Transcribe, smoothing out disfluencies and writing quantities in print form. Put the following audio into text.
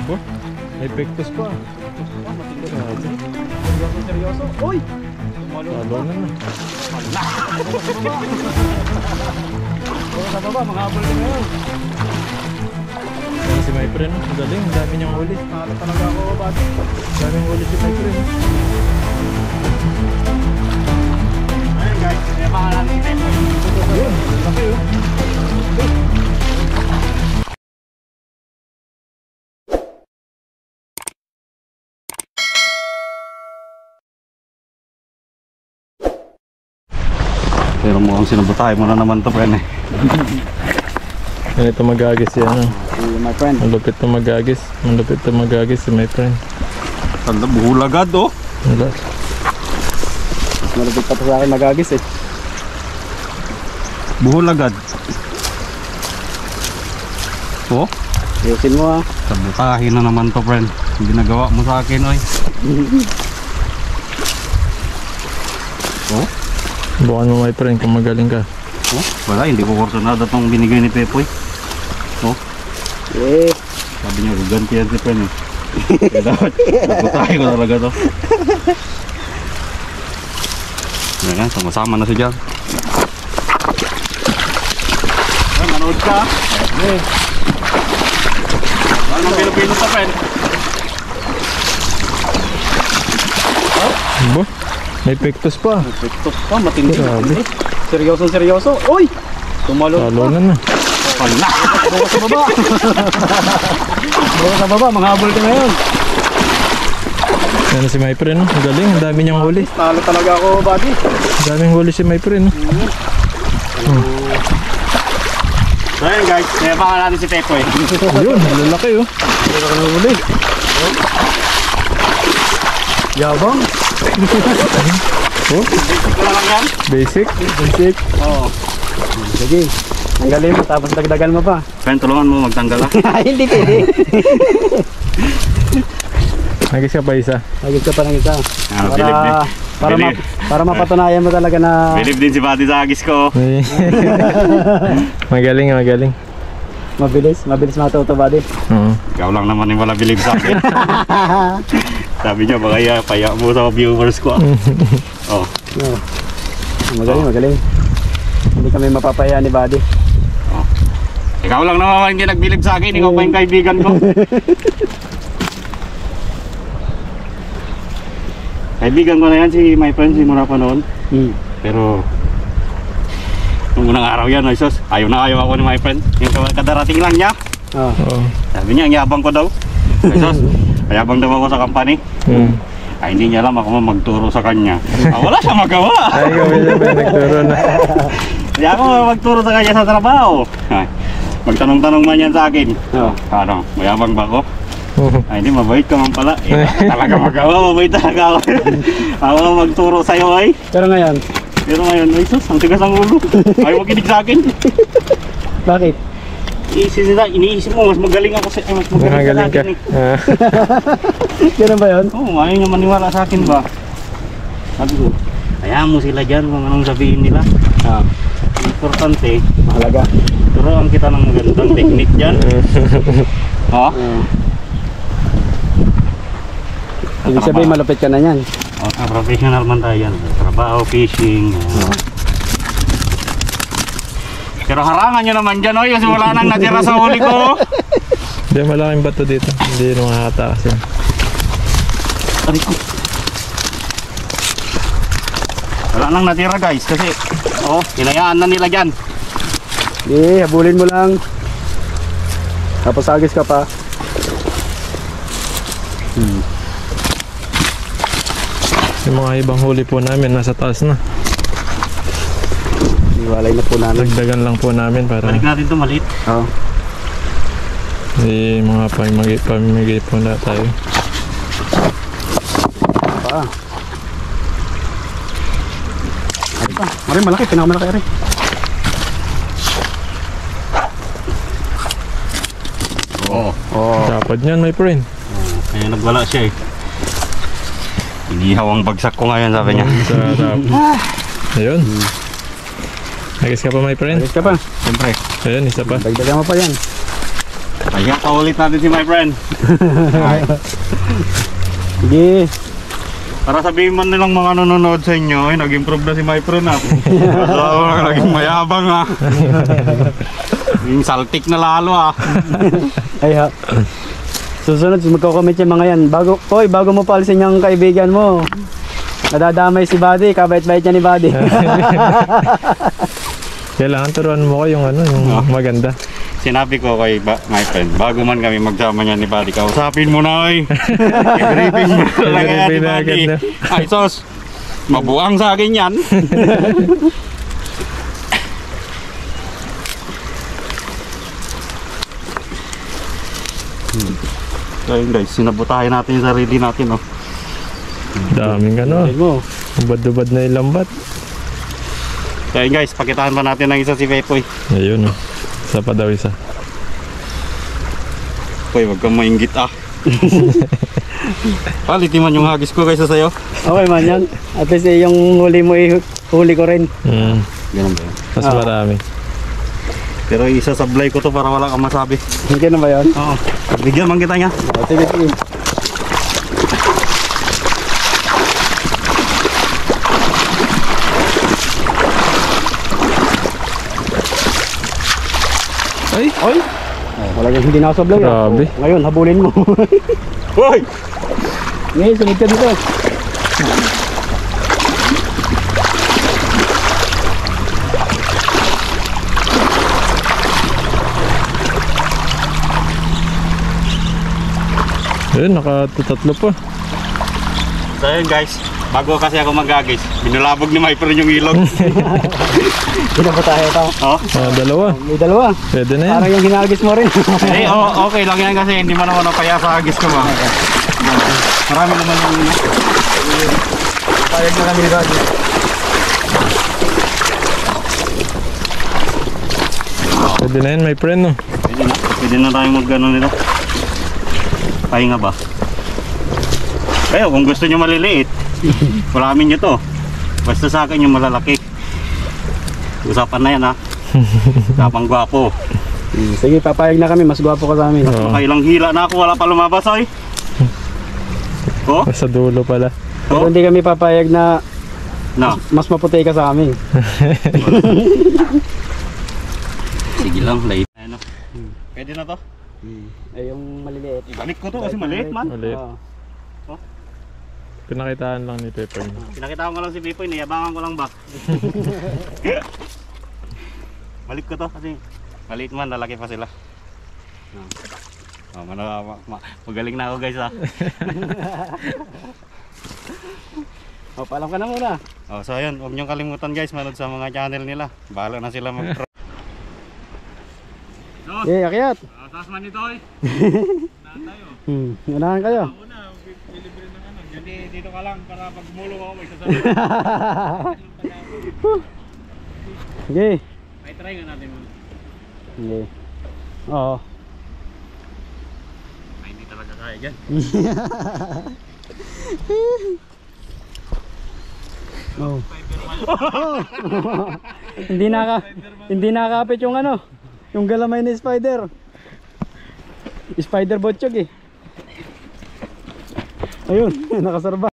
Bo, may pektos pa. Seryoso, seryoso. Uy! Talo na na. Puro sa baba, mga habol din ngayon. Yan si my friend, ang galing, ang dami niyang huli. Talo talaga ako, buddy. Ang daming huli si my friend. Ayun guys, may mga natin tempo. Ayun, laki oh. Pero mukhang sinabutay mo na naman to, friend. Yan ito magagis yan. My friend. Malupit ito magagis. Malupit ito magagis si my friend. Tanda, buhulagad oh. Wala. Malupit pa sa akin magagis eh. Buhulagad. Oh? Ayusin mo ah. Sabutahin na naman to, friend. Ginagawa mo sa akin, oy. Oh? Bukan mo my friend kung magaling ka. Oh? Wala, hindi ko kursunada itong binigay ni Pepoy. Oh? Eh. Sabi niya, ganti yan si friend eh. Kaya dapat, sabutahin ko talaga to. Ayan, sama-sama na siya. Ay, manood ka. Okay. Anong Pilipino sa friend? Bo, may pektos pa. Ito pa, matindi. Grabe. Seryoso, seryoso. Uy! Tumalon Talo pa. na na. Pala! Buka sa baba. Buka sa baba, mga habol ka ngayon. Yan si my friend, ang galing, ang dami niyang huli. Talo talaga ako, buddy. Ang daming huli si my friend. So ayun guys, kaya baka natin si Pepoy. Ayun, lalaki oh. Hindi ka na huli. Yabang. Oh, Basic ko lang yan. basic. Basic. Oo. Sige. Tanggalin mo tapos dagdagan mo pa. Friend, tulungan mo magtanggal ah. Hindi pwede. Nagis ka pa isa. Nagis ka pa ng isa. Bilib din. Para mapatunayan mo talaga na Bilib din si Buddy sa agis ko. Magaling, magaling. mabilis matuto, buddy. Oo. Ikaw lang naman yung wala bilib sa akin. Sabi niya, baka paya mo sa viewers ko. Oh. No. Magaling. Hindi kami mapapaya ni buddy. Oh. Ikaw lang naman hindi nagbilib sa akin. Ikaw pa yung kaibigan ko. Kaibigan ko na yan si my friend, simula pa noon. Pero nung unang araw yan, ay sus, ayaw ako ni my friend. Yung kadarating lang niya. Oo. Sabi niya, ang yabang ko daw. Ay sus, mayabang daw ako sa company. Ay hindi niya alam ako magturo sa kanya. Wala siya magawa. Ay, kami na ba nagturo na? Hindi ako magturo sa kanya sa trabaho. Ay, magtanong-tanong man yan sa akin. Ano, mayabang ba ako? Ay hindi, mabait ka man pala. Talaga magawa, mabait talaga ako. Ako magturo sa'yo ay. Pero ngayon, Ay sus, ang tigas ang ulo. Ayaw makinig sa akin. bakit? Iniisip mo, mas magaling ako sa mas Magaling ka. akin eh. Ganun ba yun? Oo, ayaw niya maniwala sa akin ba? Sabi ko, hayaan mo sila dyan kung anong sabihin nila. Importante, Mahalaga. turuan kita ng magandang technique dyan. Ha? Ibig sabihin malupit ka na yan. Professional man tayo yan. Trabaho, fishing. Pero harangan nyo naman dyan, oy, kasi wala nang natira sa huli ko. Hindi, malaking bato dito. Hindi makakatakas yan. Aray ko. Wala nang natira guys, kasi hinayaan na nila dyan. Hindi, habulin mo lang. Tapos agis ka pa. Yung mga ibang huli po namin, nasa taas na. Iwalay na po namin. Dagdagan lang po namin para Balik natin ito maliit. Oo. di mga pamimigay po na tayo. Pa. Ay pa. Marin, malaki. Pinakamalaki rin. Dapat yan, my friend. Kaya nagwala siya eh. Inihaw ang bagsak ko ngayon, sabi niya. Sarap. Ayun. Nagis ka pa, my friend? Agis ka pa. Siyempre. Ayun, isa pa. Dagdagan mo pa yan. Kaya paulit natin si my friend. Ay. Sige. Para sabihin man nilang mga nanonood sa inyo, ay nag-improve na si my friend ha. Naging mayabang ha. Yung saltik na lalo ha. Ay ha. Susunod, magko-comment yung mga yan. Bago mo paalisin yung kaibigan mo. Nadadamay si Buddy, kabait-bait niya ni Buddy. Kailangan turuan mo ko yung ano, yung maganda. Sinabi ko kay my friend, bago man kami magsama niya ni Buddy, kausapin mo na ay. I-briefing mo lang yan ni Buddy. Ay sos, mabuang sa akin yan. Ayun guys, sinabutahin natin yung sarili natin oh. Daming ano. Ayun mo. Ubad-ubad na yung lambat. Ayun guys, pakitaan pa natin ng isa si Pepoy. Ayun oh. Isa pa daw isa. Pepoy, wag kang mainggit ah. Palitin man yung hagis ko kaysa sa'yo. Okay man yan. At least yung huli mo, huli ko rin. Ganun ba yun? Mas marami. Pero isasablay ko to para wala kang masabi. Hindi na ba yun? Oo. Bigyan man kita niya. Sige, sige. Ay! Oy! Wala yung hindi nakasablay. Grabe. Ngayon, habulin mo. Hoy! Ngayon, sunod ka dito. Ayun, nakatatatlo pa. So yun guys, bago kasi ako mag-agis, binulabog ni my friend yung ilog. Pinapatahe ito. Oh. Dalawa. May dalawa. Pwede na yan. Parang yung hinagis mo rin. Eh, okay lang yan kasi hindi man naman napaya sa agis ko ba. Marami naman yung Payag na kami ni Buddy. Pwede na yan, my friend no. Pwede na tayo mag-ano nito. Pahinga ba? Kayo, kung gusto nyo maliliit, kulamin nyo to. Basta sa akin yung malalaki. Usapan na yan ha. Kapang gwapo. Sige, papayag na kami. Mas gwapo ka sa amin. Oo. Makailang hila na ako, wala pa lumabas ay. Oh? Sa dulo pala. Pero Oh? hindi kami papayag na Na. mas maputi ka sa amin. Sige lang, late. Ano? Pwede na to? Ay, yung maliliit. Ibalik ko to kasi maliit man. Maliit. Oo. Pinakitaan lang ni Pepper. Pinakita ko nga lang si Pipoy, niyabangan ko lang ba? Balik ko to kasi maliit man, lalaki pa sila. Magaling na ako guys ha. Paalam ka na muna. So ayun, huwag niyong kalimutan guys, manood sa mga channel nila. Bahala na sila mag Okay, akyat. taas man ito eh. Unahan kayo. Una, bilibre ng ano. Dito ka lang para pag gumulong ako may sasabi. Sige. Ay try nga natin muna. Sige. Oo. Ay hindi talaga kaya dyan. Oh. Hindi nakakapit yung ano, yung galamay ni Spider. Spider botchog eh. Ayun, nakasarba.